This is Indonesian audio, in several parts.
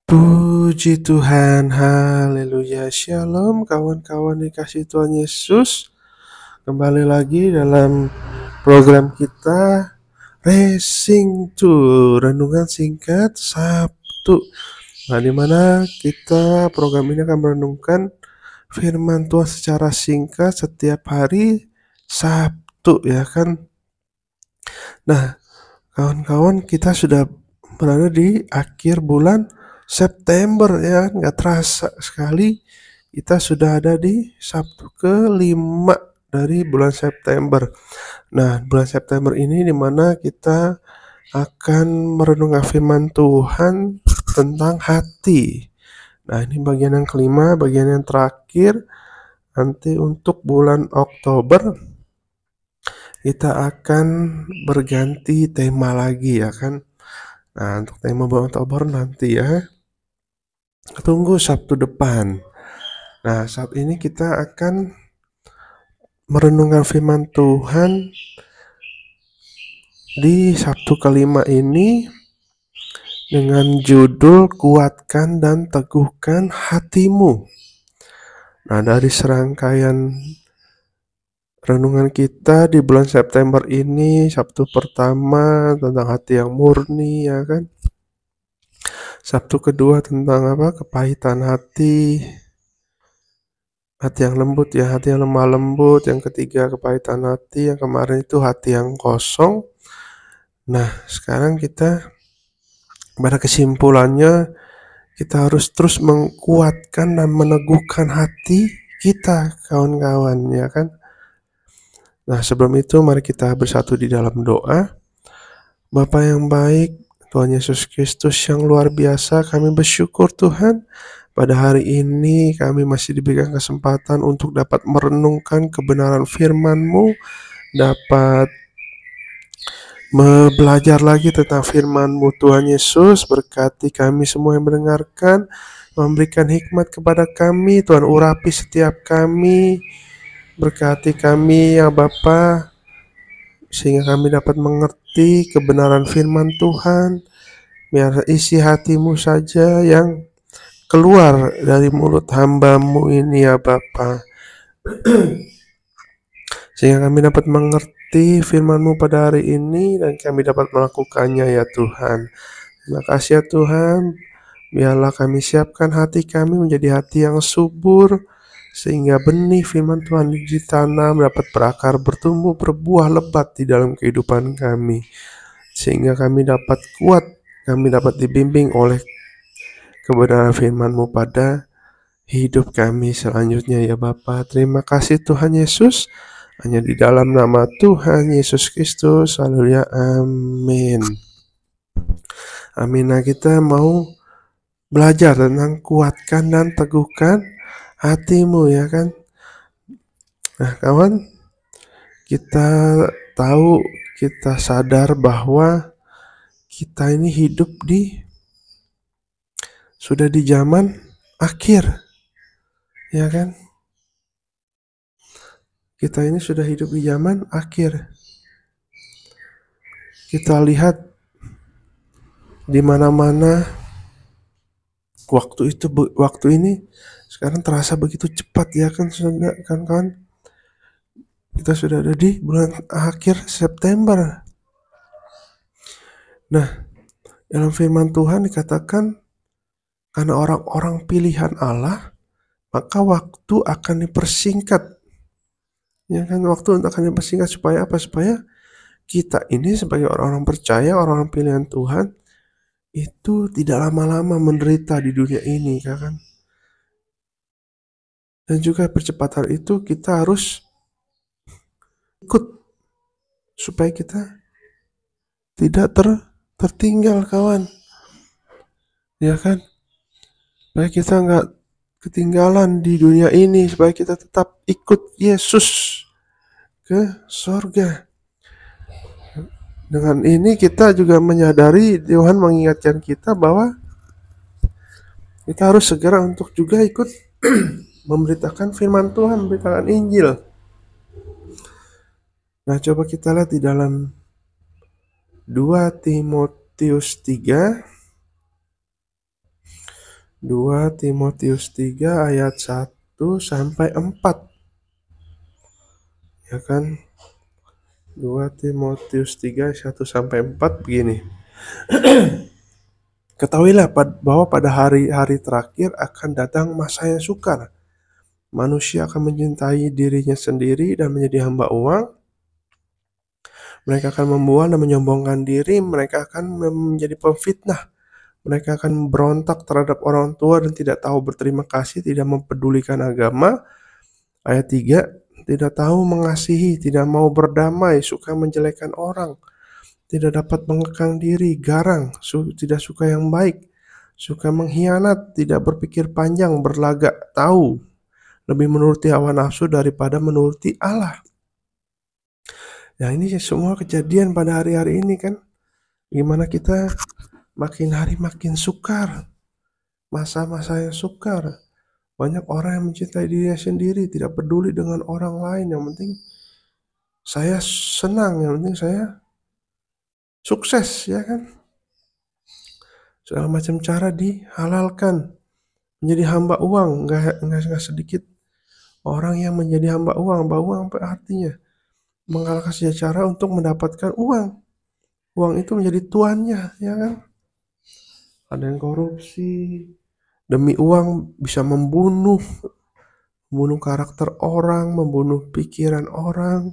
Puji Tuhan, haleluya, shalom kawan-kawan dikasih Tuhan Yesus. Kembali lagi dalam program kita Racing to Renungan Singkat Sabtu. Nah, dimana kita program ini akan merenungkan firman Tuhan secara singkat setiap hari Sabtu, ya kan. Nah, kawan-kawan, kita sudah berada di akhir bulan September, ya, nggak terasa sekali kita sudah ada di Sabtu ke-5 dari bulan September. Nah, bulan September ini dimana kita akan merenungkan firman Tuhan tentang hati. Nah, ini bagian yang kelima, bagian yang terakhir. Nanti untuk bulan Oktober kita akan berganti tema lagi, ya kan. Nah, untuk tema bulan Oktober nanti ya, tunggu Sabtu depan. Nah, saat ini kita akan merenungkan firman Tuhan di Sabtu kelima ini dengan judul Kuatkan dan Teguhkan Hatimu. Nah, dari serangkaian renungan kita di bulan September ini, Sabtu pertama tentang hati yang murni, ya kan. Sabtu kedua tentang kepahitan hati yang lembut, ya, hati yang lemah lembut. Yang ketiga kepahitan hati, yang kemarin itu hati yang kosong. Nah, sekarang kita pada kesimpulannya kita harus terus menguatkan dan meneguhkan hati kita, kawan-kawan, ya kan. Nah, sebelum itu mari kita bersatu di dalam doa. Bapa yang baik, Tuhan Yesus Kristus yang luar biasa, kami bersyukur Tuhan. Pada hari ini kami masih diberikan kesempatan untuk dapat merenungkan kebenaran firman-Mu, dapat belajar lagi tentang firman-Mu. Tuhan Yesus, berkati kami semua yang mendengarkan, memberikan hikmat kepada kami. Tuhan, urapi setiap kami, berkati kami ya Bapa, sehingga kami dapat mengerti kebenaran firman Tuhan. Biar isi hati-Mu saja yang keluar dari mulut hamba-Mu ini ya Bapa, sehingga kami dapat mengerti firman-Mu pada hari ini dan kami dapat melakukannya ya Tuhan. Terima kasih ya Tuhan. Biarlah kami siapkan hati kami menjadi hati yang subur, sehingga benih firman Tuhan ditanam dapat berakar, bertumbuh, berbuah lebat di dalam kehidupan kami, sehingga kami dapat kuat, kami dapat dibimbing oleh kebenaran firman-Mu pada hidup kami selanjutnya ya Bapa. Terima kasih Tuhan Yesus. Hanya di dalam nama Tuhan Yesus Kristus, haleluya, amin. Amin. Nah, kita mau belajar tentang kuatkan dan teguhkan hatimu, ya kan. Nah, kawan, kita tahu, kita sadar bahwa kita ini hidup sudah di zaman akhir, ya kan. Kita ini sudah hidup di zaman akhir. Kita lihat di mana-mana waktu ini sekarang terasa begitu cepat, ya kan, sudah kan. Kita sudah ada di bulan akhir September. Nah, dalam firman Tuhan dikatakan, karena orang-orang pilihan Allah, maka waktu akan dipersingkat. Ya kan, waktu akan dipersingkat supaya apa? Supaya kita ini sebagai orang-orang percaya, orang-orang pilihan Tuhan, itu tidak lama-lama menderita di dunia ini, ya kan. Dan juga percepatan itu kita harus ikut supaya kita tidak tertinggal, kawan, ya kan. Supaya kita nggak ketinggalan di dunia ini, supaya kita tetap ikut Yesus ke sorga. Dengan ini kita juga menyadari, Tuhan mengingatkan kita bahwa kita harus segera untuk juga ikut memberitakan firman Tuhan, memberitakan Injil. Nah, coba kita lihat di dalam 2 Timotius 3 2 Timotius 3 ayat 1 sampai 4. Ya kan? 2 Timotius 3 1 sampai 4 begini. Ketahuilah bahwa pada hari-hari terakhir akan datang masa yang sukar. Manusia akan mencintai dirinya sendiri dan menjadi hamba uang. Mereka akan membual dan menyombongkan diri. Mereka akan menjadi pemfitnah. Mereka akan berontak terhadap orang tua dan tidak tahu berterima kasih, tidak mempedulikan agama. Ayat 3, tidak tahu mengasihi, tidak mau berdamai, suka menjelekkan orang, tidak dapat mengekang diri, garang, tidak suka yang baik, suka mengkhianat, tidak berpikir panjang, berlagak tahu, lebih menuruti hawa nafsu daripada menuruti Allah. Ya ini semua kejadian pada hari-hari ini kan. Gimana kita makin hari makin sukar. Masa-masa yang sukar. Banyak orang yang mencintai dirinya sendiri, tidak peduli dengan orang lain. Yang penting saya senang, yang penting saya sukses, ya kan? Segala macam cara dihalalkan. Menjadi hamba uang, nggak sedikit orang yang menjadi hamba uang. Hamba uang apa artinya? Mengalahkan segala cara untuk mendapatkan uang. Uang itu menjadi tuannya, ya kan? Ada yang korupsi, demi uang bisa membunuh karakter orang, membunuh pikiran orang,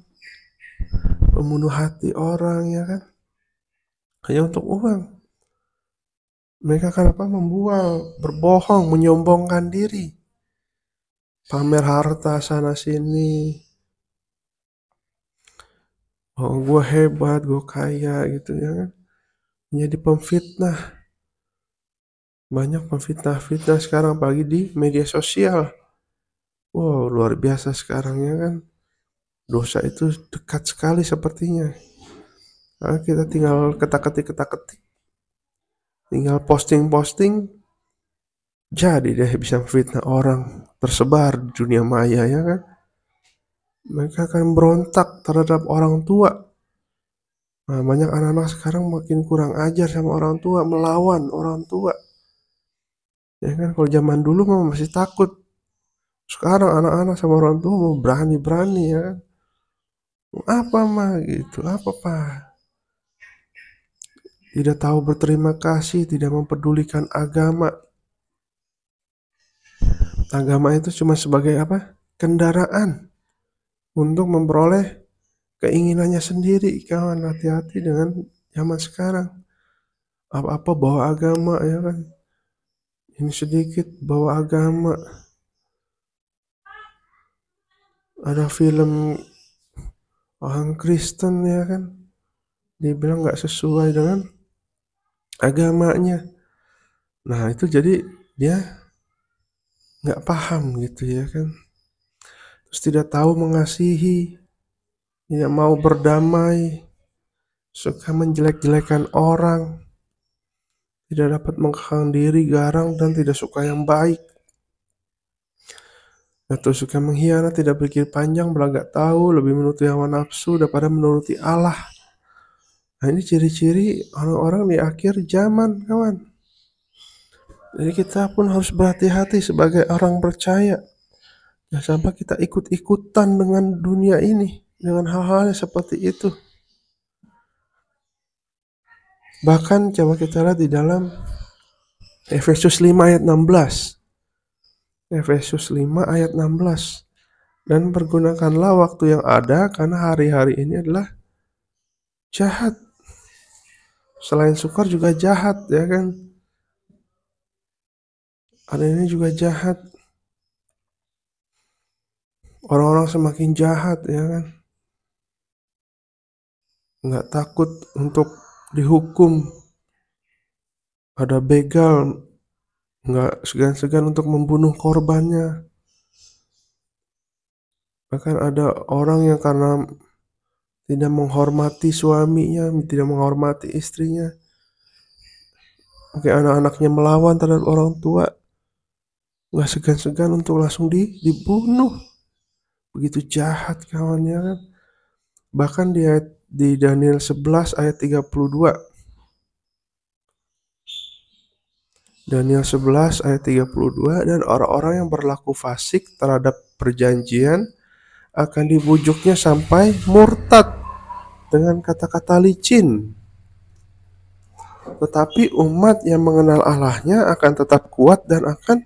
membunuh hati orang, ya kan? Hanya untuk uang. Mereka akan membual, berbohong, menyombongkan diri, pamer harta sana sini. Oh, gue hebat, gue kaya gitu, ya kan? Menjadi pemfitnah. Banyak pemfitnah sekarang apalagi di media sosial. Wow, luar biasa sekarang, ya kan? Dosa itu dekat sekali sepertinya. Nah, kita tinggal ketak-ketik, tinggal posting, jadi deh bisa fitnah orang, tersebar di dunia maya, ya kan? Mereka akan berontak terhadap orang tua. Nah, banyak anak-anak sekarang makin kurang ajar sama orang tua, melawan orang tua. Ya kan, kalau zaman dulu mah masih takut. Sekarang anak-anak sama orang tua mau berani-berani, ya kan? Apa mah gitu, apa pak? Tidak tahu berterima kasih, tidak mempedulikan agama. Agama itu cuma sebagai apa? Kendaraan untuk memperoleh keinginannya sendiri. Kawan, hati-hati dengan zaman sekarang. Apa-apa bawa agama, ya kan? Ini sedikit bawa agama. Ada film orang Kristen, ya kan? Dibilang nggak sesuai dengan agamanya. Nah itu jadi dia nggak paham gitu, ya kan? Terus tidak tahu mengasihi, tidak mau berdamai, suka menjelek-jelekan orang, tidak dapat mengekang diri, garang, dan tidak suka yang baik. Atau suka mengkhianat, tidak berpikir panjang, berlagak tahu, lebih menuruti hawa nafsu daripada menuruti Allah. Nah ini ciri-ciri orang-orang di akhir zaman, kawan. Jadi kita pun harus berhati-hati sebagai orang percaya. Jangan sampai kita ikut-ikutan dengan dunia ini, dengan hal-hal seperti itu. Bahkan coba kita lihat di dalam Efesus 5 ayat 16. Efesus 5 ayat 16. Dan pergunakanlah waktu yang ada karena hari-hari ini adalah jahat. Selain sukar juga jahat, ya kan? Hari ini juga jahat. Orang-orang semakin jahat, ya kan? Nggak takut untuk dihukum. Ada begal, nggak segan-segan untuk membunuh korbannya. Bahkan ada orang yang karena tidak menghormati suaminya, tidak menghormati istrinya, mungkin anak-anaknya melawan terhadap orang tua, nggak segan-segan untuk langsung dibunuh. Begitu jahat, kawannya kan. Bahkan di Daniel 11 ayat 32. Daniel 11 ayat 32, dan orang-orang yang berlaku fasik terhadap perjanjian akan dibujuknya sampai murtad dengan kata-kata licin. Tetapi umat yang mengenal Allahnya akan tetap kuat dan akan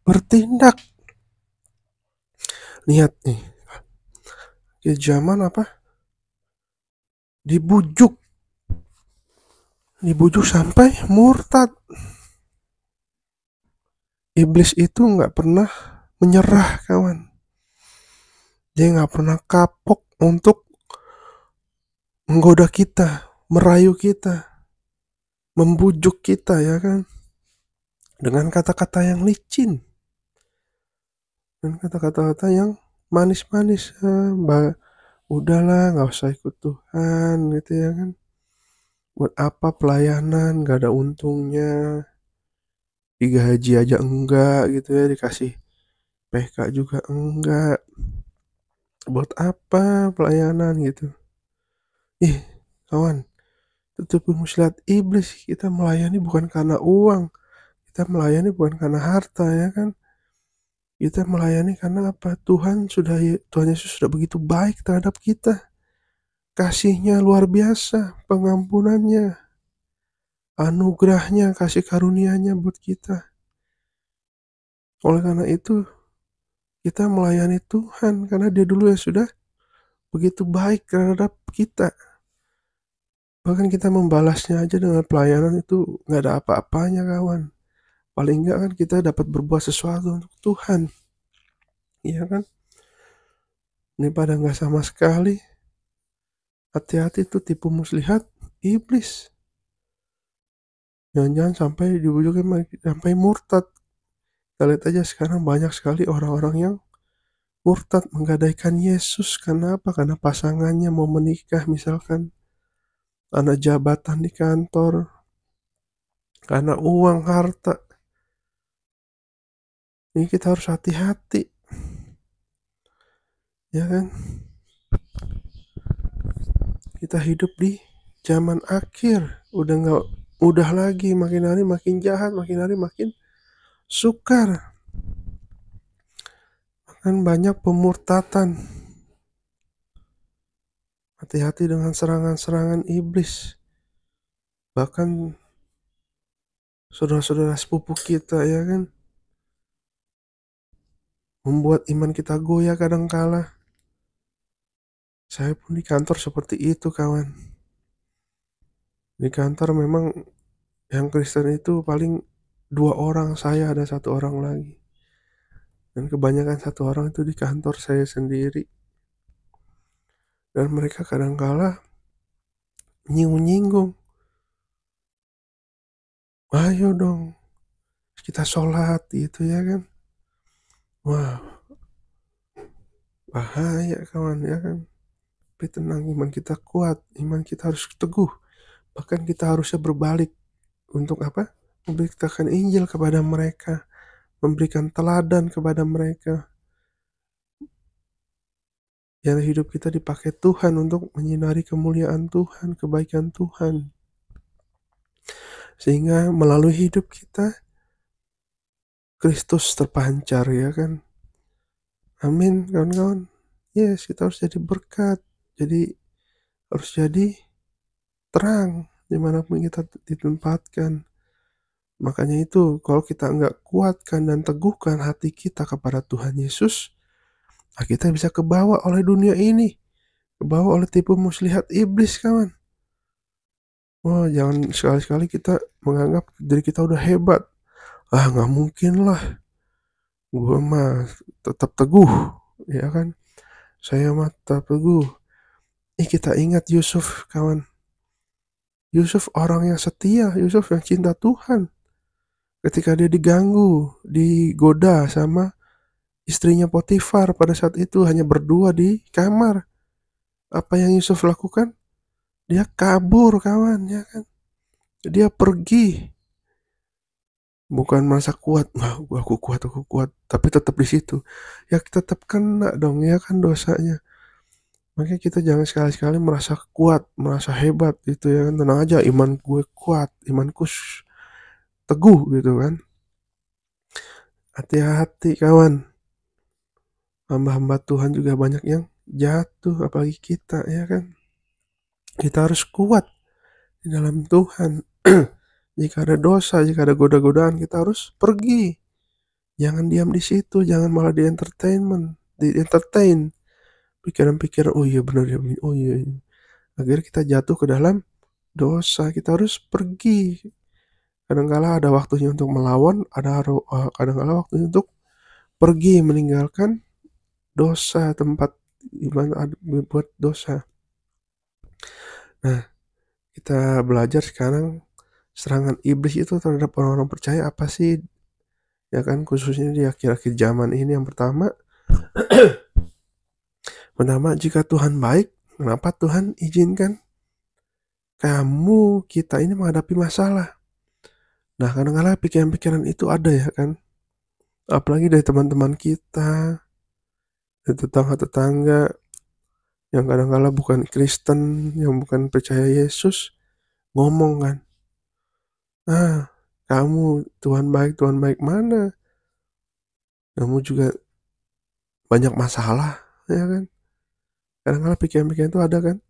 bertindak. Lihat nih, di zaman apa? Dibujuk sampai murtad. Iblis itu nggak pernah menyerah, kawan. Dia nggak pernah kapok untuk menggoda kita, merayu kita, membujuk kita, ya kan, dengan kata-kata yang licin, dan kata-kata yang manis-manis. Udahlah, nggak usah ikut Tuhan, gitu ya kan. Buat apa pelayanan, gak ada untungnya, digaji aja enggak, gitu ya, dikasih PK juga enggak, buat apa pelayanan, gitu. Kawan, itu muslihat iblis. Kita melayani bukan karena uang, kita melayani bukan karena harta, ya kan. Kita melayani karena apa? Tuhan Yesus sudah begitu baik terhadap kita. Kasihnya luar biasa, pengampunannya, anugerahnya, kasih karunia-Nya buat kita. Oleh karena itu, kita melayani Tuhan karena Dia dulu ya sudah begitu baik terhadap kita. Bahkan kita membalasnya aja dengan pelayanan itu nggak ada apa-apanya, kawan. Paling nggak kan kita dapat berbuat sesuatu untuk Tuhan, iya kan? Ini pada nggak sama sekali. Hati-hati tuh tipu muslihat iblis. Jangan-jangan sampai dibujukin sampai murtad. Kita lihat aja sekarang banyak sekali orang-orang yang murtad menggadaikan Yesus. Karena apa? Karena pasangannya mau menikah misalkan, karena jabatan di kantor, karena uang, harta. Ini kita harus hati-hati, ya kan? Kita hidup di zaman akhir, udah lagi, makin hari makin jahat, makin hari makin sukar. Kan banyak pemurtatan. Hati-hati dengan serangan-serangan iblis. Bahkan saudara-saudara sepupu kita, ya kan, membuat iman kita goyah kadangkala. Saya pun di kantor seperti itu, kawan. Di kantor memang yang Kristen itu paling 2 orang, saya ada 1 orang lagi. Dan kebanyakan 1 orang itu di kantor saya sendiri. Dan mereka kadangkala nyinggung-nyinggung. Ayo dong, kita sholat, gitu ya kan. Wah, bahaya, kawan, ya kan. Tapi tenang, iman kita kuat, iman kita harus teguh. Bahkan kita harusnya berbalik untuk apa? Memberitakan Injil kepada mereka, memberikan teladan kepada mereka. Yang hidup kita dipakai Tuhan untuk menyinari kemuliaan Tuhan, kebaikan Tuhan. Sehingga melalui hidup kita, Kristus terpancar, ya kan. Amin, kawan-kawan. Yes, kita harus jadi berkat. Jadi harus jadi terang dimanapun kita ditempatkan. Makanya itu, kalau kita nggak kuatkan dan teguhkan hati kita kepada Tuhan Yesus, kita bisa kebawa oleh dunia ini, kebawa oleh tipu muslihat iblis, kawan. Wah, jangan sekali-sekali kita menganggap diri kita udah hebat. Nggak mungkin lah, gue mah tetap teguh, ya kan. Saya mah tetap teguh. Kita ingat Yusuf, kawan. Yusuf orang yang setia, Yusuf yang cinta Tuhan. Ketika dia diganggu, digoda sama istrinya Potifar pada saat itu, hanya berdua di kamar. Apa yang Yusuf lakukan? Dia kabur, kawan, ya kan. Dia pergi. Bukan merasa kuat, aku kuat, tapi tetap di situ. Ya tetap kena dong, ya kan, dosanya. Makanya kita jangan sekali-sekali merasa kuat, merasa hebat gitu, ya kan. Tenang aja, iman gue kuat, imanku teguh gitu kan. Hati-hati kawan, hamba-hamba Tuhan juga banyak yang jatuh, apalagi kita ya kan. Kita harus kuat di dalam Tuhan. Jika ada dosa, jika ada goda-godaan, kita harus pergi. Jangan diam di situ, jangan malah di entertain pikiran-pikiran, oh iya benar ya, oh iya. Akhirnya kita jatuh ke dalam dosa. Kita harus pergi. Kadang-kala ada waktunya untuk melawan, kadang-kala waktunya untuk pergi meninggalkan dosa, tempat dimana buat dosa. Nah, kita belajar sekarang serangan iblis itu terhadap orang-orang percaya apa sih, ya kan, khususnya di akhir-akhir zaman ini. Yang pertama, jika Tuhan baik, kenapa Tuhan izinkan kita ini menghadapi masalah? Nah, kadang-kala pikiran-pikiran itu ada ya kan, apalagi dari teman-teman kita, dari tetangga-tetangga yang kadang-kala bukan Kristen, yang bukan percaya Yesus, ngomong kan, kamu Tuhan baik mana? Kamu juga banyak masalah, ya kan? Kadang-kala pikiran-pikiran itu ada kan?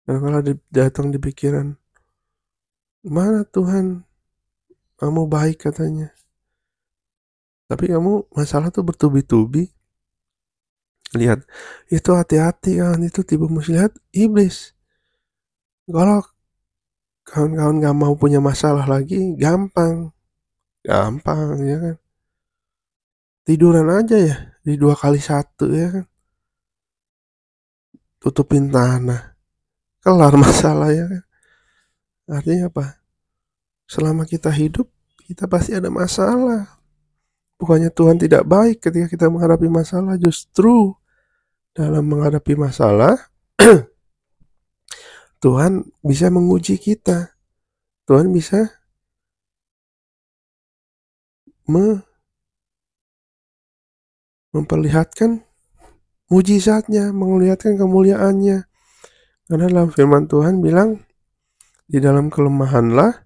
Kadang-kala datang di pikiran, mana Tuhan? Kamu baik katanya. Tapi kamu masalah tuh bertubi-tubi. Lihat, itu hati-hati kan, itu tipu muslihat iblis. Kalau kawan-kawan gak mau punya masalah lagi, gampang ya kan. Tiduran aja ya, di 2x1 ya kan. Tutupin tanah, kelar masalah ya kan. Artinya apa? Selama kita hidup, kita pasti ada masalah. Bukannya Tuhan tidak baik ketika kita menghadapi masalah, justru dalam menghadapi masalah, Tuhan bisa menguji kita. Tuhan bisa memperlihatkan mujizatnya, melihatkan kemuliaannya. Karena dalam firman Tuhan bilang, di dalam kelemahanlah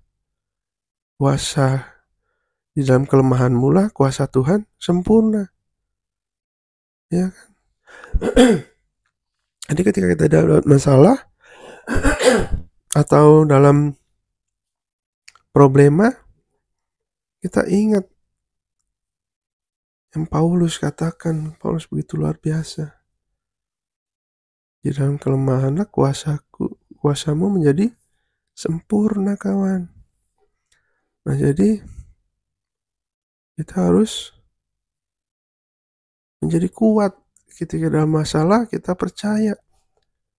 di dalam kelemahanmu lah kuasa Tuhan sempurna. Ya kan? Jadi ketika kita ada masalah atau dalam problema, kita ingat yang Paulus katakan. Paulus begitu luar biasa. Di dalam kelemahanlah kuasamu menjadi sempurna kawan. Nah, jadi kita harus menjadi kuat ketika dalam masalah. Kita percaya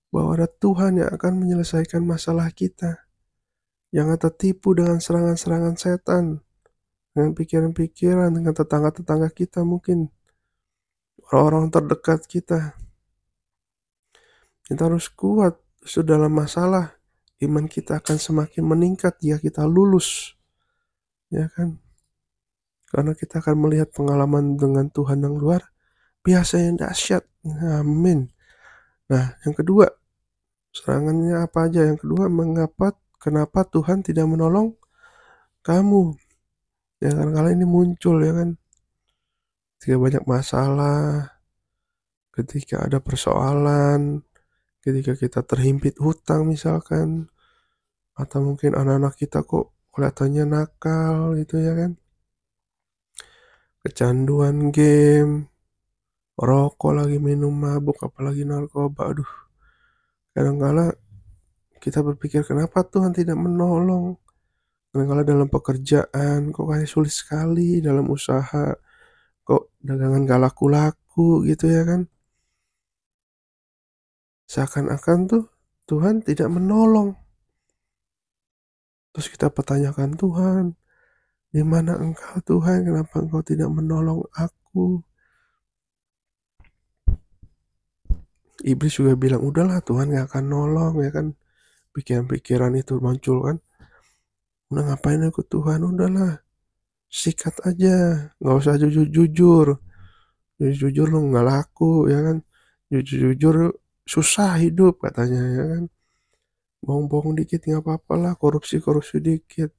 bahwa ada Tuhan yang akan menyelesaikan masalah kita. Jangan tertipu dengan serangan-serangan setan, dengan pikiran-pikiran, dengan tetangga-tetangga kita, mungkin orang-orang terdekat kita. Kita harus kuat. Justru dalam masalah, iman kita akan semakin meningkat jika kita lulus, ya kan? Karena kita akan melihat pengalaman dengan Tuhan yang luar biasa, yang dahsyat. Amin. Nah, yang kedua, serangannya apa aja? Yang kedua, kenapa Tuhan tidak menolong kamu? Ya kan, kali ini muncul ya kan, ketika banyak masalah, ketika ada persoalan, ketika kita terhimpit hutang misalkan, atau mungkin anak-anak kita kok kelihatannya nakal gitu ya kan, kecanduan game, rokok lagi, minum mabuk, apalagi narkoba. Aduh, kadang-kala kita berpikir, kenapa Tuhan tidak menolong? Kadang-kala dalam pekerjaan kok kayak sulit sekali, dalam usaha kok dagangan gak laku-laku gitu ya kan. Seakan-akan tuh Tuhan tidak menolong. Terus kita pertanyakan, Tuhan, di mana Engkau Tuhan? Kenapa Engkau tidak menolong aku? Iblis juga bilang, udahlah Tuhan gak akan nolong ya kan. Pikiran-pikiran itu muncul kan. Udah ngapain ikut Tuhan? Udahlah, sikat aja, gak usah jujur-jujur. Jujur lu gak laku ya kan. Jujur susah hidup katanya ya kan. Bohong-bohong dikit gak apa-apa lah, korupsi dikit.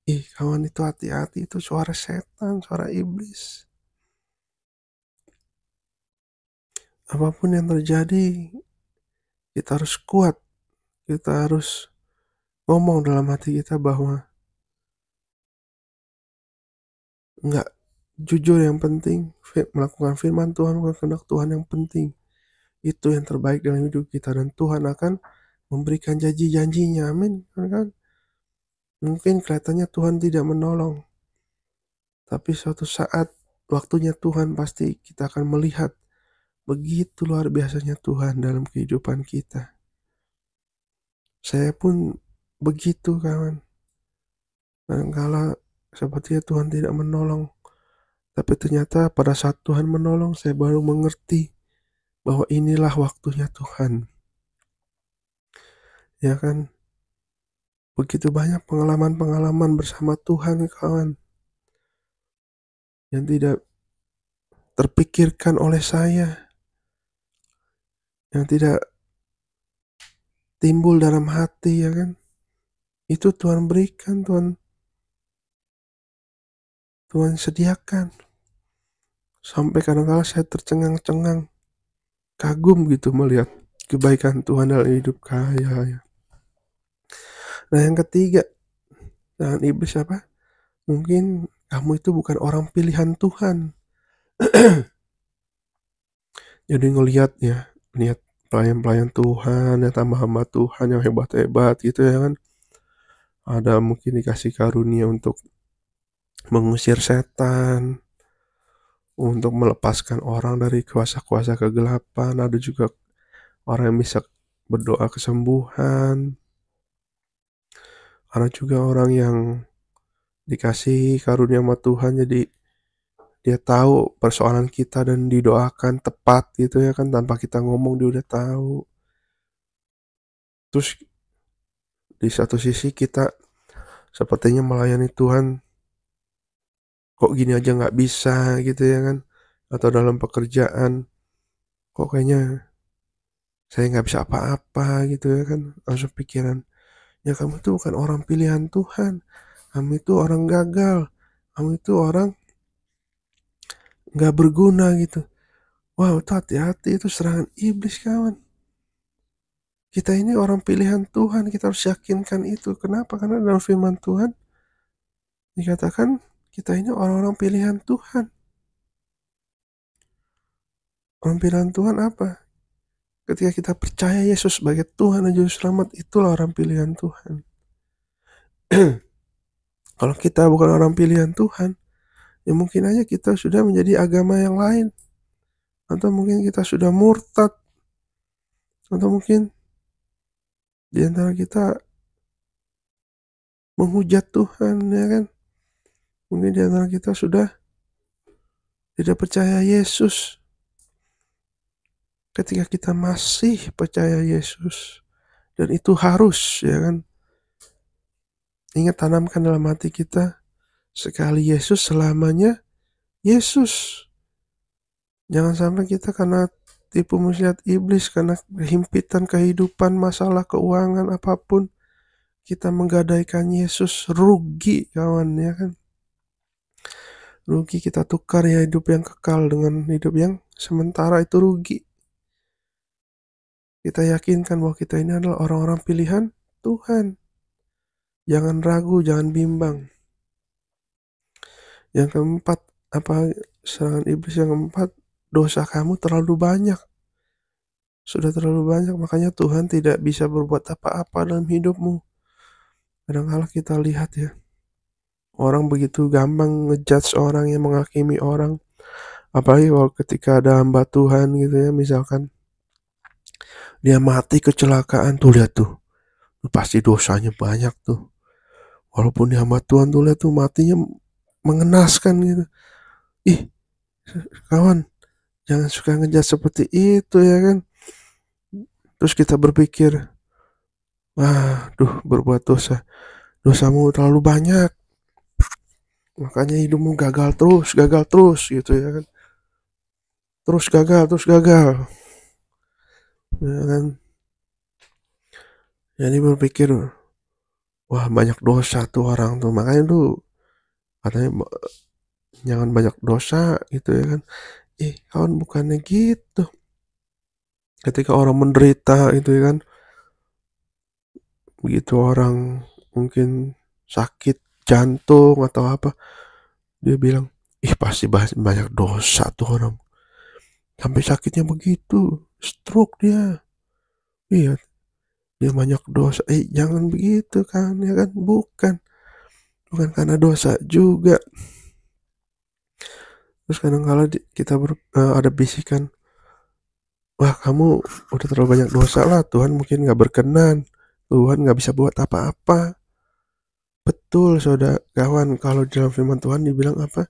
Ih kawan, itu hati-hati, itu suara setan, suara iblis. Apapun yang terjadi, kita harus kuat. Kita harus ngomong dalam hati kita bahwa enggak, jujur yang penting, melakukan firman Tuhan, melakukan kehendak Tuhan yang penting. Itu yang terbaik dalam hidup kita, dan Tuhan akan memberikan janji-janjinya. Amin. Kan? Mungkin kelihatannya Tuhan tidak menolong, tapi suatu saat waktunya Tuhan pasti kita akan melihat begitu luar biasanya Tuhan dalam kehidupan kita. Saya pun begitu kawan. Kadangkala sepertinya Tuhan tidak menolong, tapi ternyata pada saat Tuhan menolong, saya baru mengerti bahwa inilah waktunya Tuhan. Ya kan? Begitu banyak pengalaman-pengalaman bersama Tuhan kawan, yang tidak terpikirkan oleh saya, yang tidak timbul dalam hati, ya kan? Itu Tuhan berikan, Tuhan sediakan. Sampai kadang-kala saya tercengang-cengang, kagum gitu melihat kebaikan Tuhan dalam hidup saya. Nah yang ketiga, jangan iblis apa? Mungkin kamu itu bukan orang pilihan Tuhan. Jadi ngelihat ya, lihat pelayan-pelayan Tuhan, ya hamba-hamba Tuhan yang hebat-hebat gitu ya kan. Ada mungkin dikasih karunia untuk mengusir setan, untuk melepaskan orang dari kuasa-kuasa kegelapan. Ada juga orang yang bisa berdoa kesembuhan. Ada juga orang yang dikasih karunia sama Tuhan, jadi dia tahu persoalan kita dan didoakan tepat gitu ya kan, tanpa kita ngomong dia udah tahu. Terus di satu sisi kita sepertinya melayani Tuhan kok gini aja nggak bisa gitu ya kan, atau dalam pekerjaan kok kayaknya saya nggak bisa apa-apa gitu ya kan. Langsung pikiran, ya kamu itu bukan orang pilihan Tuhan, kamu itu orang gagal, kamu itu orang nggak berguna gitu. Wow, itu hati-hati, itu serangan iblis kawan. Kita ini orang pilihan Tuhan, kita harus yakinkan itu. Kenapa? Karena dalam firman Tuhan dikatakan kita ini orang-orang pilihan Tuhan. Orang pilihan Tuhan apa? Ketika kita percaya Yesus sebagai Tuhan dan Juru Selamat, itulah orang pilihan Tuhan. Kalau kita bukan orang pilihan Tuhan, ya mungkin aja kita sudah menjadi agama yang lain. Atau mungkin kita sudah murtad. Atau mungkin di antara kita menghujat Tuhan, ya kan? Mungkin di antara kita sudah tidak percaya Yesus. Ketika kita masih percaya Yesus, dan itu harus, ya kan? Ingat, tanamkan dalam hati kita, sekali Yesus selamanya Yesus. Jangan sampai kita karena tipu muslihat iblis, karena himpitan kehidupan, masalah keuangan apapun, kita menggadaikan Yesus, rugi kawan, ya kan? Rugi, kita tukar ya hidup yang kekal dengan hidup yang sementara, itu rugi. Kita yakinkan bahwa kita ini adalah orang-orang pilihan Tuhan. Jangan ragu, jangan bimbang. Yang keempat, apa serangan iblis yang keempat? Dosa kamu terlalu banyak. Sudah terlalu banyak, makanya Tuhan tidak bisa berbuat apa-apa dalam hidupmu. Kadang-kala kita lihat ya, orang begitu gampang ngejudge orang, yang menghakimi orang. Apalagi kalau ketika ada hamba Tuhan gitu ya, misalkan dia mati kecelakaan, tuh lihat tuh, pasti dosanya banyak tuh. Walaupun dia hamba Tuhan, tuh lihat tuh matinya mengenaskan gitu. Ih, kawan, jangan suka ngejudge seperti itu ya kan. Terus kita berpikir, waduh, berbuat dosa, dosamu terlalu banyak, makanya hidupmu gagal terus gitu ya kan. Terus gagal ya kan. Jadi berpikir, wah banyak dosa tuh orang tuh, makanya tuh katanya jangan banyak dosa gitu ya kan. Kawan bukannya gitu. Ketika orang menderita itu ya kan, begitu orang mungkin sakit jantung atau apa, dia bilang, pasti banyak dosa tuh orang. Sampai sakitnya begitu, stroke dia. Iya, dia banyak dosa. Jangan begitu kan, ya kan? Bukan karena dosa juga. Terus kadang-kala kita ada bisikan, wah kamu udah terlalu banyak dosa lah, Tuhan mungkin gak berkenan, Tuhan gak bisa buat apa-apa. Betul saudara kawan, kalau dalam firman Tuhan dibilang apa?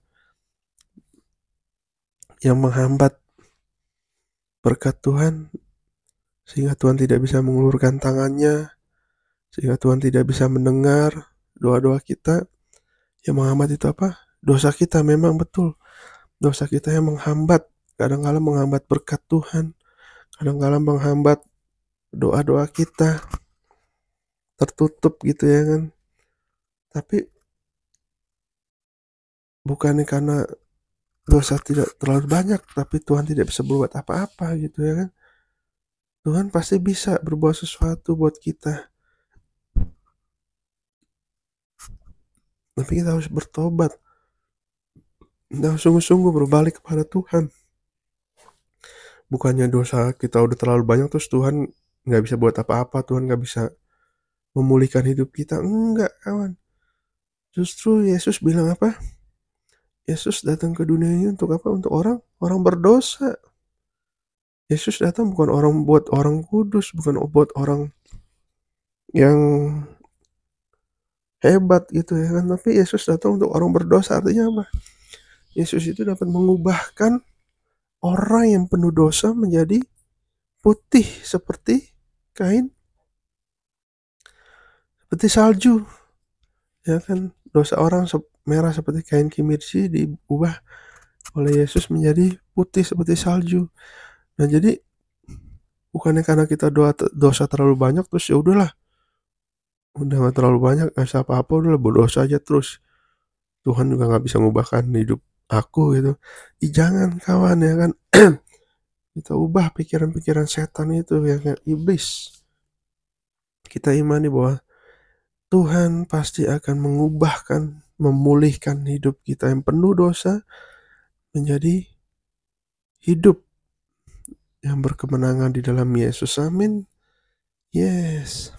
Yang menghambat berkat Tuhan, sehingga Tuhan tidak bisa mengulurkan tangannya, sehingga Tuhan tidak bisa mendengar doa-doa kita. Yang menghambat itu apa? Dosa kita, memang betul. Dosa kita yang menghambat, kadang-kala menghambat berkat Tuhan, kadang-kala menghambat doa-doa kita tertutup gitu ya kan. Tapi bukannya karena dosa tidak terlalu banyak, tapi Tuhan tidak bisa berbuat apa-apa gitu ya kan. Tuhan pasti bisa berbuat sesuatu buat kita. Tapi kita harus bertobat. Kita harus sungguh-sungguh berbalik kepada Tuhan. Bukannya dosa kita udah terlalu banyak terus Tuhan gak bisa buat apa-apa, Tuhan gak bisa memulihkan hidup kita. Enggak kawan. Justru Yesus bilang apa? Yesus datang ke dunia ini untuk apa? Untuk orang berdosa. Yesus datang bukan buat orang kudus, bukan buat orang yang hebat gitu ya kan. Tapi Yesus datang untuk orang berdosa. Artinya apa? Yesus itu dapat mengubahkan orang yang penuh dosa menjadi putih seperti kain, seperti salju. Ya kan, dosa orang merah seperti kain kimirsi diubah oleh Yesus menjadi putih seperti salju. Nah, jadi bukannya karena kita dosa terlalu banyak terus ya udahlah, udah gak terlalu banyak, gak usah apa-apa, udahlah berdosa aja terus, Tuhan juga gak bisa ngubahkan hidup aku gitu. Jangan kawan ya kan. Kita ubah pikiran-pikiran setan itu ya kan, iblis. Kita imani bahwa Tuhan pasti akan mengubahkan, memulihkan hidup kita yang penuh dosa menjadi hidup yang berkemenangan di dalam Yesus. Amin. Yes.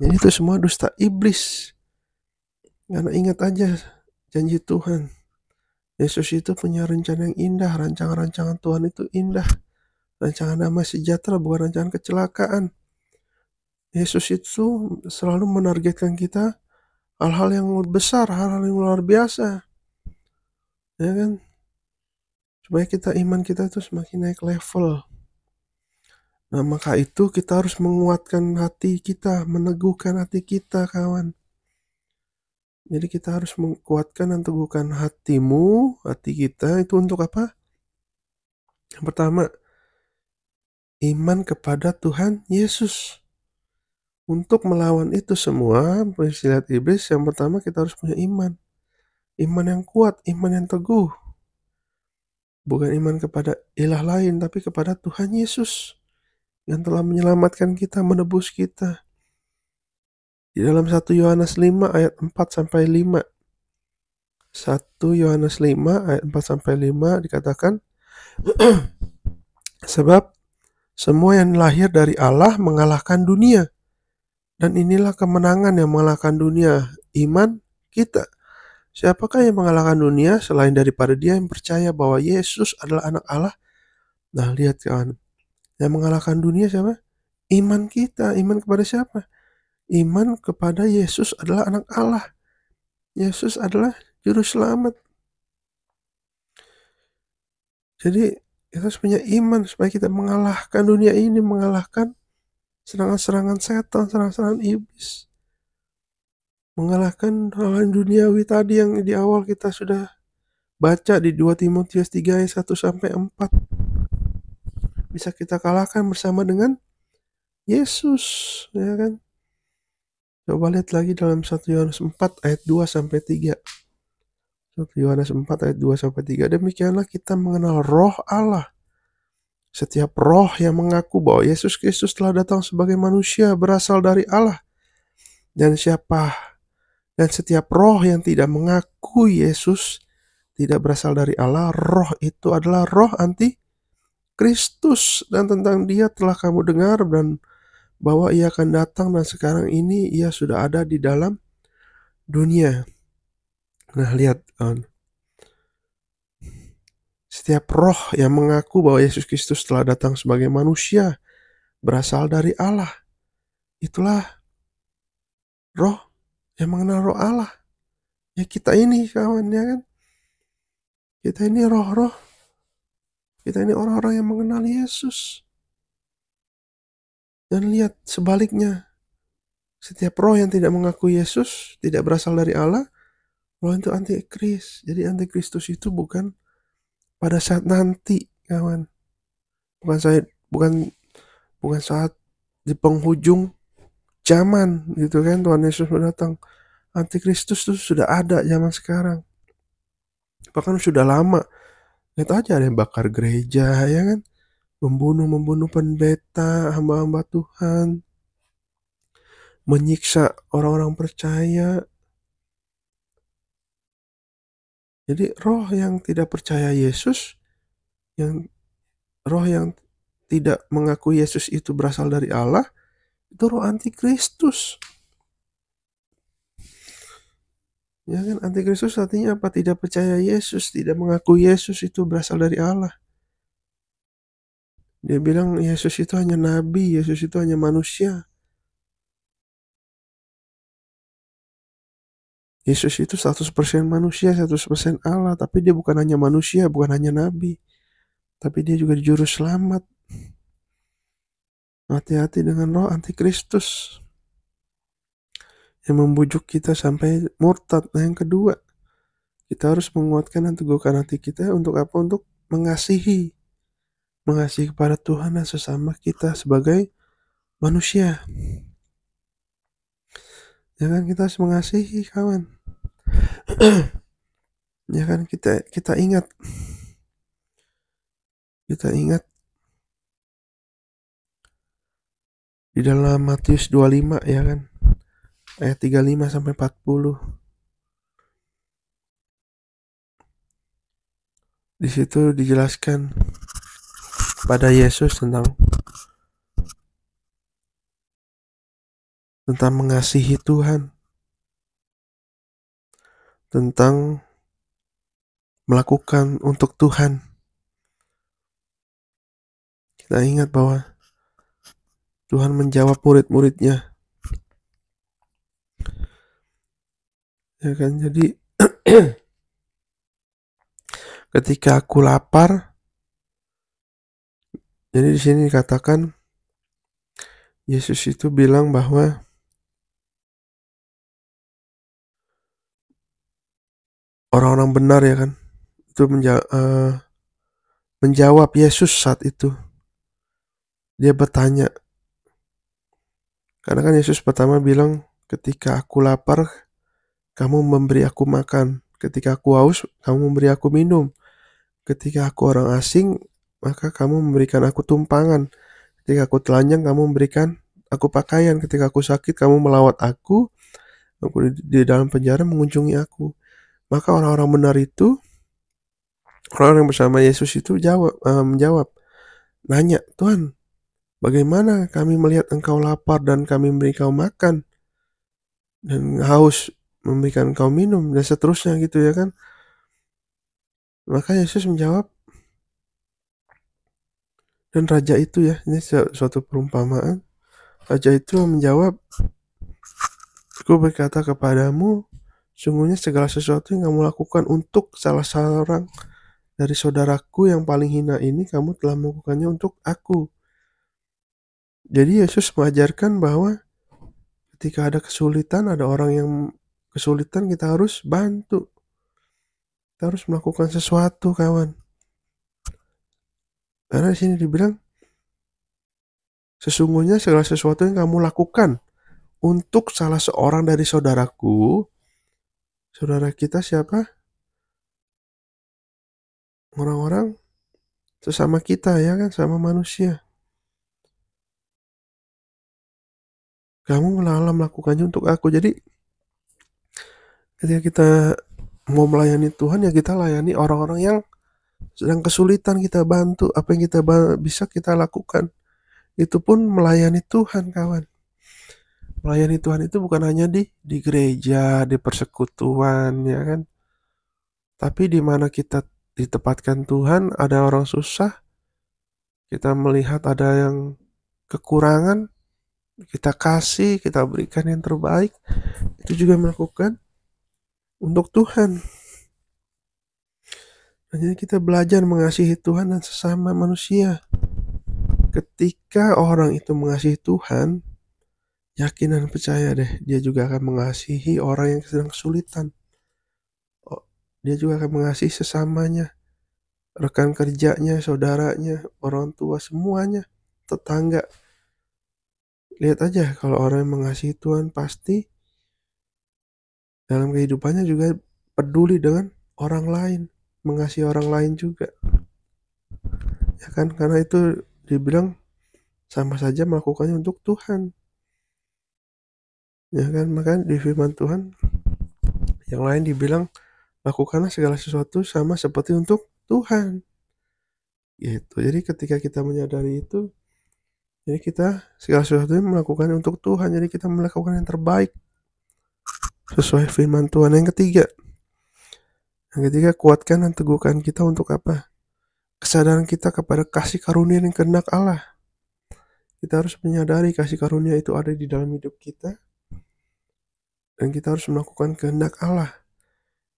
Jadi itu semua dusta iblis. Karena ingat aja janji Tuhan. Yesus itu punya rencana yang indah. Rancangan-rancangan Tuhan itu indah. Rancangan damai sejahtera, bukan rancangan kecelakaan. Yesus itu selalu menargetkan kita hal-hal yang besar, hal-hal yang luar biasa. Ya kan? Supaya iman kita itu semakin naik level. Nah, maka itu kita harus menguatkan hati kita, meneguhkan hati kita, kawan. Jadi kita harus menguatkan dan teguhkan hatimu, hati kita itu untuk apa? Yang pertama, iman kepada Tuhan Yesus. Untuk melawan itu semua, perisilat iblis, yang pertama kita harus punya iman. Iman yang kuat, iman yang teguh. Bukan iman kepada ilah lain, tapi kepada Tuhan Yesus yang telah menyelamatkan kita, menebus kita. Di dalam 1 Yohanes 5 ayat 4-5. 1 Yohanes 5 ayat 4-5 dikatakan, sebab semua yang lahir dari Allah mengalahkan dunia. Dan inilah kemenangan yang mengalahkan dunia, iman kita. Siapakah yang mengalahkan dunia selain daripada dia yang percaya bahwa Yesus adalah anak Allah? Nah, lihat kawan. Yang mengalahkan dunia siapa? Iman kita. Iman kepada siapa? Iman kepada Yesus adalah anak Allah. Yesus adalah juru selamat. Jadi kita harus punya iman supaya kita mengalahkan dunia ini, mengalahkan serangan-serangan setan, serangan-serangan iblis. Mengalahkan hal-hal duniawi tadi yang di awal kita sudah baca di 2 Timotius 3 ayat 1-4. Bisa kita kalahkan bersama dengan Yesus, ya kan? Coba lihat lagi dalam 1 Yohanes 4 ayat 2 sampai 3. 1 Yohanes 4 ayat 2 sampai 3. Demikianlah kita mengenal roh Allah. Setiap roh yang mengaku bahwa Yesus Kristus telah datang sebagai manusia berasal dari Allah. Dan setiap roh yang tidak mengaku Yesus tidak berasal dari Allah, roh itu adalah roh anti Kristus. Dan tentang dia telah kamu dengar dan bahwa ia akan datang, dan sekarang ini ia sudah ada di dalam dunia. Nah, lihat, setiap roh yang mengaku bahwa Yesus Kristus telah datang sebagai manusia berasal dari Allah. Itulah roh yang mengenal roh Allah. Ya kita ini kawan, ya kan? Kita ini roh-roh. Kita ini orang-orang yang mengenal Yesus. Dan lihat sebaliknya, setiap roh yang tidak mengaku Yesus tidak berasal dari Allah, roh itu antikris. Jadi antikristus itu bukan pada saat nanti, kawan. Bukan saat di penghujung zaman gitu kan Tuhan Yesus mendatang. Antikristus itu sudah ada zaman sekarang. Bahkan sudah lama. Lihat aja ada yang bakar gereja, ya kan? Membunuh pendeta, hamba-hamba Tuhan. Menyiksa orang-orang percaya. Jadi roh yang tidak percaya Yesus, roh yang tidak mengaku Yesus itu berasal dari Allah, itu roh antikristus. Ya kan, antikristus artinya apa? Tidak percaya Yesus, tidak mengaku Yesus itu berasal dari Allah. Dia bilang Yesus itu hanya nabi, Yesus itu hanya manusia. Yesus itu 100% manusia, 100% Allah, tapi dia bukan hanya manusia, bukan hanya nabi, tapi dia juga juru selamat. Hati-hati dengan roh antikristus yang membujuk kita sampai murtad. Nah, yang kedua, kita harus menguatkan dan teguhkan hati kita untuk apa? Untuk mengasihi kepada Tuhan dan sesama kita sebagai manusia. Ya kan, kita harus mengasihi, kawan. Ya kan, kita ingat di dalam Matius 25, ya kan, ayat 35 sampai 40. Di situ dijelaskan pada Yesus tentang mengasihi Tuhan, tentang melakukan untuk Tuhan. Kita ingat bahwa Tuhan menjawab murid-muridnya. Ya kan, jadi ketika aku lapar, jadi di sini dikatakan Yesus itu bilang bahwa orang-orang benar, ya kan, itu menjawab Yesus saat itu. Dia bertanya, karena kan Yesus pertama bilang, ketika aku lapar, kamu memberi aku makan. Ketika aku haus, kamu memberi aku minum. Ketika aku orang asing, maka kamu memberikan aku tumpangan. Ketika aku telanjang, kamu memberikan aku pakaian. Ketika aku sakit, kamu melawat aku di dalam penjara mengunjungi aku. Maka orang-orang benar itu, orang yang bersama Yesus itu menjawab, nanya, Tuhan, bagaimana kami melihat engkau lapar dan kami memberi kau makan, dan haus memberikan kau minum, dan seterusnya gitu, ya kan. Maka Yesus menjawab, dan raja itu, ya, ini suatu perumpamaan, raja itu menjawab, aku berkata kepadamu, sungguhnya segala sesuatu yang kamu lakukan untuk salah seorang dari saudaraku yang paling hina ini, kamu telah melakukannya untuk aku. Jadi Yesus mengajarkan bahwa ketika ada kesulitan, ada orang yang kesulitan, kita harus bantu. Kita harus melakukan sesuatu, kawan. Karena di sini dibilang, sesungguhnya segala sesuatu yang kamu lakukan untuk salah seorang dari saudaraku, saudara kita siapa? Orang-orang sesama kita ya kan, sama manusia. Kamu malah melakukannya untuk aku. Jadi ketika kita mau melayani Tuhan, ya kita layani orang-orang yang sedang kesulitan, kita bantu. Apa yang kita bisa kita lakukan. Itu pun melayani Tuhan, kawan. Melayani Tuhan itu bukan hanya di gereja, di persekutuan, ya kan. Tapi di mana kita ditempatkan Tuhan, ada orang susah, kita melihat ada yang kekurangan, kita kasih, kita berikan yang terbaik. Itu juga melakukan untuk Tuhan. Jadi kita belajar mengasihi Tuhan dan sesama manusia. Ketika orang itu mengasihi Tuhan, yakin dan percaya deh, dia juga akan mengasihi orang yang sedang kesulitan. Dia juga akan mengasihi sesamanya, rekan kerjanya, saudaranya, orang tua, semuanya, tetangga. Lihat aja, kalau orang yang mengasihi Tuhan pasti dalam kehidupannya juga peduli dengan orang lain, mengasihi orang lain juga. Ya kan, karena itu dibilang sama saja melakukannya untuk Tuhan. Ya kan, maka di firman Tuhan yang lain dibilang lakukanlah segala sesuatu sama seperti untuk Tuhan. Gitu. Jadi ketika kita menyadari itu, jadi kita segala sesuatu melakukannya untuk Tuhan. Jadi kita melakukan yang terbaik sesuai firman Tuhan. Yang ketiga, kuatkan dan teguhkan kita untuk apa? Kesadaran kita kepada kasih karunia dan kehendak Allah. Kita harus menyadari kasih karunia itu ada di dalam hidup kita, dan kita harus melakukan kehendak Allah.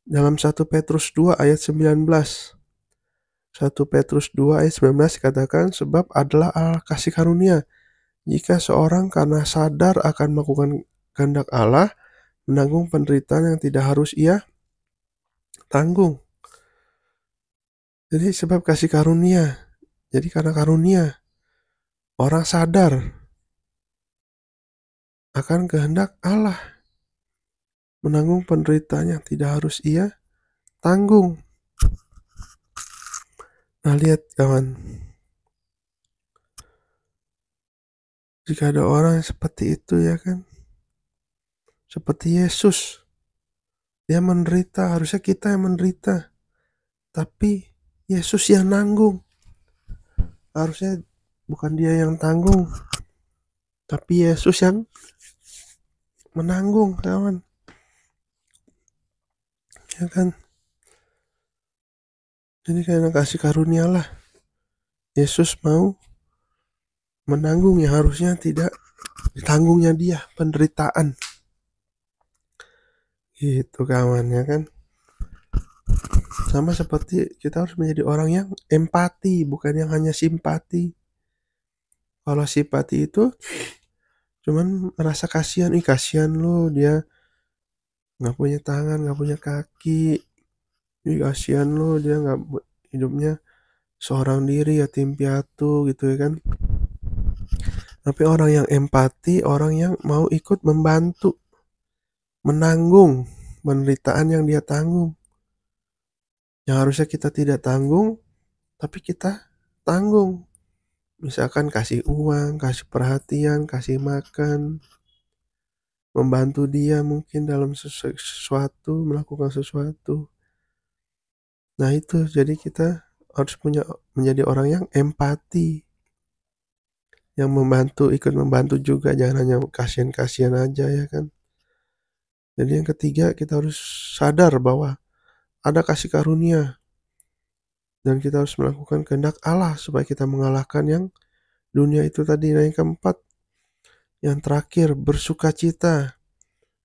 Dalam 1 Petrus 2 ayat 19. 1 Petrus 2 ayat 19 dikatakan, sebab adalah Allah kasih karunia, jika seorang karena sadar akan melakukan kehendak Allah, menanggung penderitaan yang tidak harus ia tanggung. Jadi sebab kasih karunia. Jadi karena karunia, orang sadar akan kehendak Allah, menanggung penderitaan yang tidak harus ia tanggung. Nah lihat kawan, jika ada orang yang seperti itu ya kan, seperti Yesus, dia menderita, harusnya kita yang menderita, tapi Yesus yang nanggung. Harusnya bukan dia yang tanggung, tapi Yesus yang menanggung, kawan. Ya kan? Jadi karena kasih karunia lah, Yesus mau menanggung yang harusnya tidak ditanggungnya dia, penderitaan. Gitu kawan, ya kan? Sama seperti kita harus menjadi orang yang empati, bukan yang hanya simpati. Kalau simpati itu cuman merasa kasihan, kasihan lo, dia nggak punya tangan, nggak punya kaki, kasihan lo, dia nggak, hidupnya seorang diri, yatim piatu gitu ya kan. Tapi orang yang empati, orang yang mau ikut membantu, menanggung penderitaan yang dia tanggung, yang harusnya kita tidak tanggung, tapi kita tanggung. Misalkan kasih uang, kasih perhatian, kasih makan, membantu dia mungkin dalam sesuatu, melakukan sesuatu. Nah itu, jadi kita harus menjadi orang yang empati, yang membantu, ikut membantu juga, jangan hanya kasihan-kasihan aja ya kan. Jadi yang ketiga, kita harus sadar bahwa ada kasih karunia, dan kita harus melakukan kehendak Allah supaya kita mengalahkan yang dunia itu tadi. Nah yang keempat, yang terakhir, bersukacita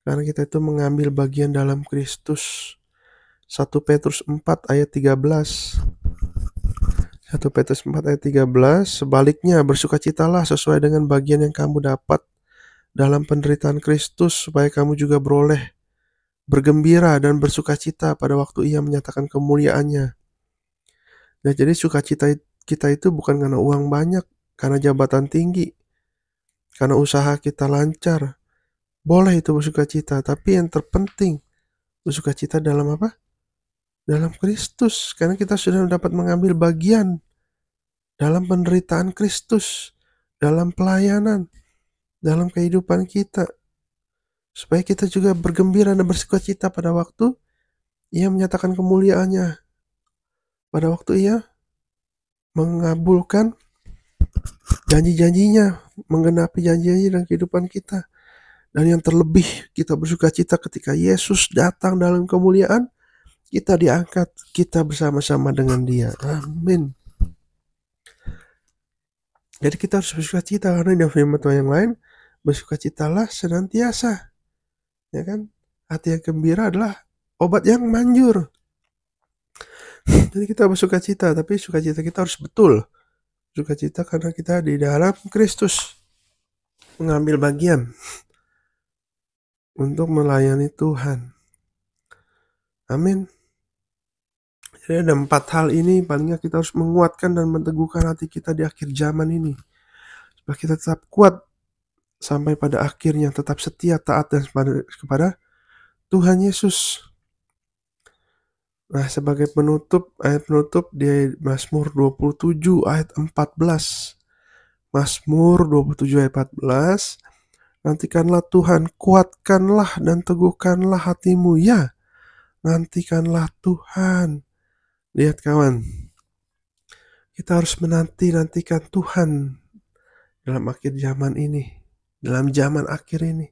karena kita itu mengambil bagian dalam Kristus. 1 Petrus 4 ayat 13. 1 Petrus 4 ayat 13, sebaliknya bersukacitalah sesuai dengan bagian yang kamu dapat dalam penderitaan Kristus, supaya kamu juga beroleh bergembira dan bersukacita pada waktu ia menyatakan kemuliaannya. Nah jadi sukacita kita itu bukan karena uang banyak, karena jabatan tinggi, karena usaha kita lancar, Boleh itu bersukacita, tapi yang terpenting bersukacita dalam apa? Dalam Kristus, karena kita sudah dapat mengambil bagian dalam penderitaan Kristus, dalam pelayanan, dalam kehidupan kita, supaya kita juga bergembira dan bersukacita pada waktu Ia menyatakan kemuliaannya, pada waktu Ia mengabulkan janji-janjinya, menggenapi janji-janji dalam kehidupan kita. Dan yang terlebih, kita bersukacita ketika Yesus datang dalam kemuliaan, kita diangkat, kita bersama-sama dengan Dia. Amin. Jadi kita harus bersukacita, karena di firman Tuhan yang lain, bersukacitalah senantiasa. Ya kan? Hati yang gembira adalah obat yang manjur. Jadi kita bersukacita, tapi sukacita kita harus betul. Sukacita karena kita di dalam Kristus, mengambil bagian untuk melayani Tuhan. Amin. Jadi ada 4 hal ini, palingnya kita harus menguatkan dan meneguhkan hati kita di akhir zaman ini, supaya kita tetap kuat sampai pada akhirnya, tetap setia, taat dan kepada Tuhan Yesus. Nah, sebagai penutup, ayat penutup di Mazmur 27 ayat 14. Mazmur 27 ayat 14. Nantikanlah Tuhan, kuatkanlah dan teguhkanlah hatimu. Ya, nantikanlah Tuhan. Lihat kawan, kita harus menantikan Tuhan dalam akhir zaman ini, dalam zaman akhir ini.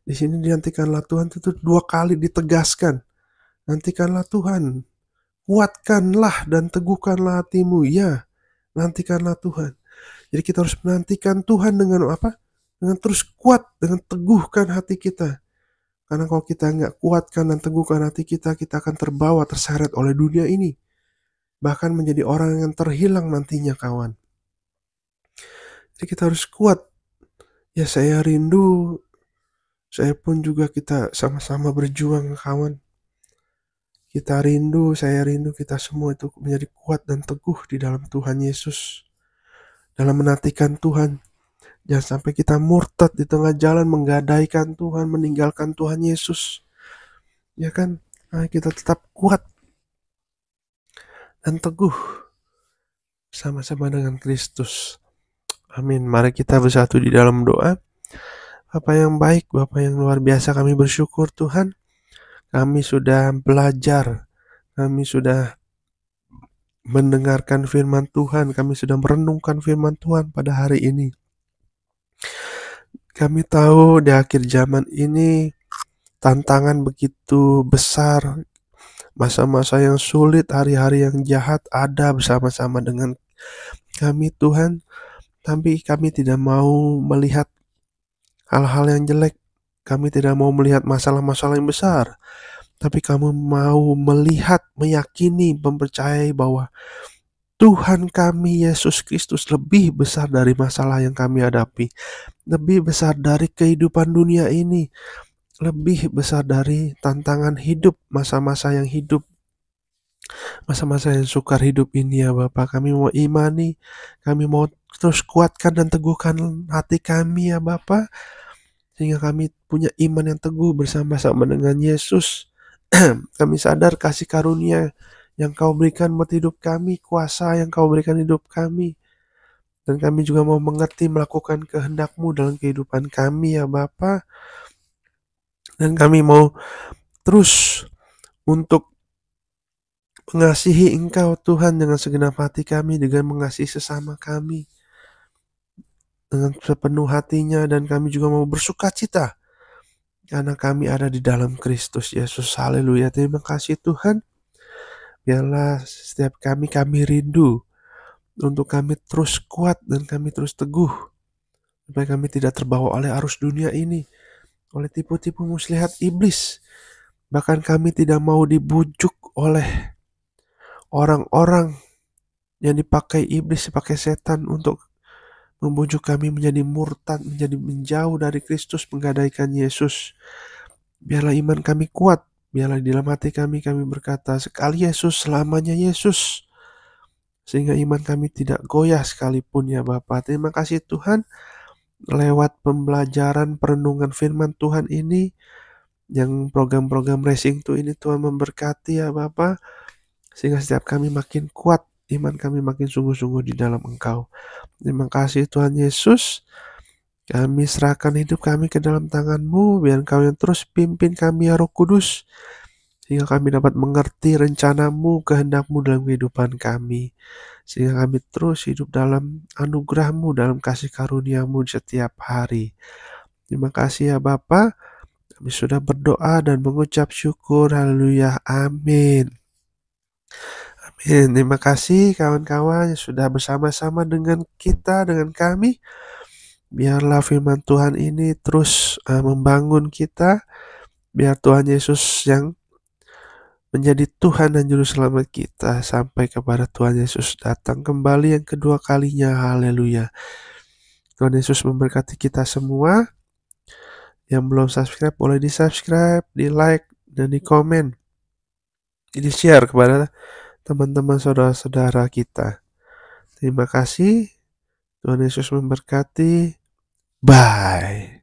Di sini dinantikanlah Tuhan itu 2 kali ditegaskan. Nantikanlah Tuhan, kuatkanlah dan teguhkanlah hatimu. Ya, nantikanlah Tuhan. Jadi kita harus menantikan Tuhan dengan apa? Dengan terus kuat, dengan teguhkan hati kita. Karena kalau kita nggak kuatkan dan teguhkan hati kita, kita akan terbawa, terseret oleh dunia ini. Bahkan menjadi orang yang terhilang nantinya, kawan. Jadi kita harus kuat. Ya, saya rindu, saya pun juga kita sama-sama berjuang, kawan. Kita rindu, saya rindu, kita semua itu menjadi kuat dan teguh di dalam Tuhan Yesus. Dalam menantikan Tuhan. Jangan sampai kita murtad di tengah jalan, menggadaikan Tuhan, meninggalkan Tuhan Yesus. Ya kan? Nah, kita tetap kuat dan teguh sama-sama dengan Kristus. Amin. Mari kita bersatu di dalam doa. Bapa yang baik, Bapa yang luar biasa, kami bersyukur Tuhan. Kami sudah belajar, kami sudah mendengarkan firman Tuhan, kami sudah merenungkan firman Tuhan pada hari ini. Kami tahu di akhir zaman ini tantangan begitu besar, masa-masa yang sulit, hari-hari yang jahat ada bersama-sama dengan kami Tuhan. Tapi kami tidak mau melihat hal-hal yang jelek, kami tidak mau melihat masalah-masalah yang besar. Tapi kamu mau melihat, meyakini, mempercayai bahwa Tuhan kami Yesus Kristus lebih besar dari masalah yang kami hadapi, lebih besar dari kehidupan dunia ini, lebih besar dari tantangan hidup, masa-masa yang hidup, masa-masa yang sukar hidup ini ya Bapak. Kami mau imani, kami mau terus kuatkan dan teguhkan hati kami ya Bapak, sehingga kami punya iman yang teguh bersama-sama dengan Yesus. Kami sadar kasih karunia yang kau berikan buat hidup kami, kuasa yang kau berikan hidup kami. Dan kami juga mau mengerti melakukan kehendak-Mu dalam kehidupan kami ya Bapa. Dan kami mau terus untuk mengasihi Engkau Tuhan dengan segenap hati kami, dengan mengasihi sesama kami dengan sepenuh hatinya. Dan kami juga mau bersukacita karena kami ada di dalam Kristus Yesus. Haleluya. Terima kasih Tuhan. Biarlah setiap kami rindu untuk kami terus kuat dan kami terus teguh, supaya kami tidak terbawa oleh arus dunia ini, oleh tipu-tipu muslihat iblis. Bahkan kami tidak mau dibujuk oleh orang-orang yang dipakai iblis, dipakai setan untuk membujuk kami menjadi murtad, menjadi menjauh dari Kristus, menggadaikan Yesus. Biarlah iman kami kuat, biarlah di dalam hati kami berkata, sekali Yesus, selamanya Yesus. Sehingga iman kami tidak goyah sekalipun ya Bapa. Terima kasih Tuhan. lewat pembelajaran perenungan firman Tuhan ini, yang program-program Racing to ini Tuhan memberkati ya Bapa, sehingga setiap kami makin kuat, iman kami makin sungguh-sungguh di dalam Engkau. Terima kasih Tuhan Yesus, kami serahkan hidup kami ke dalam tangan-Mu, biar Engkau yang terus pimpin kami ya Roh Kudus, sehingga kami dapat mengerti rencana-Mu, kehendak-Mu dalam kehidupan kami, sehingga kami terus hidup dalam anugerah-Mu, dalam kasih karunia-Mu setiap hari. Terima kasih ya Bapa, kami sudah berdoa dan mengucap syukur, haleluya, amin. Amin. Terima kasih kawan-kawan yang sudah bersama-sama dengan kita, dengan kami. Biarlah firman Tuhan ini terus membangun kita. Biar Tuhan Yesus yang menjadi Tuhan dan Juru Selamat kita sampai kepada Tuhan Yesus datang kembali yang kedua kalinya. Haleluya. Tuhan Yesus memberkati kita semua. Yang belum subscribe boleh di subscribe, di like, dan di komen. Di share kepada teman-teman saudara-saudara kita. Terima kasih. Tuhan Yesus memberkati. Bye.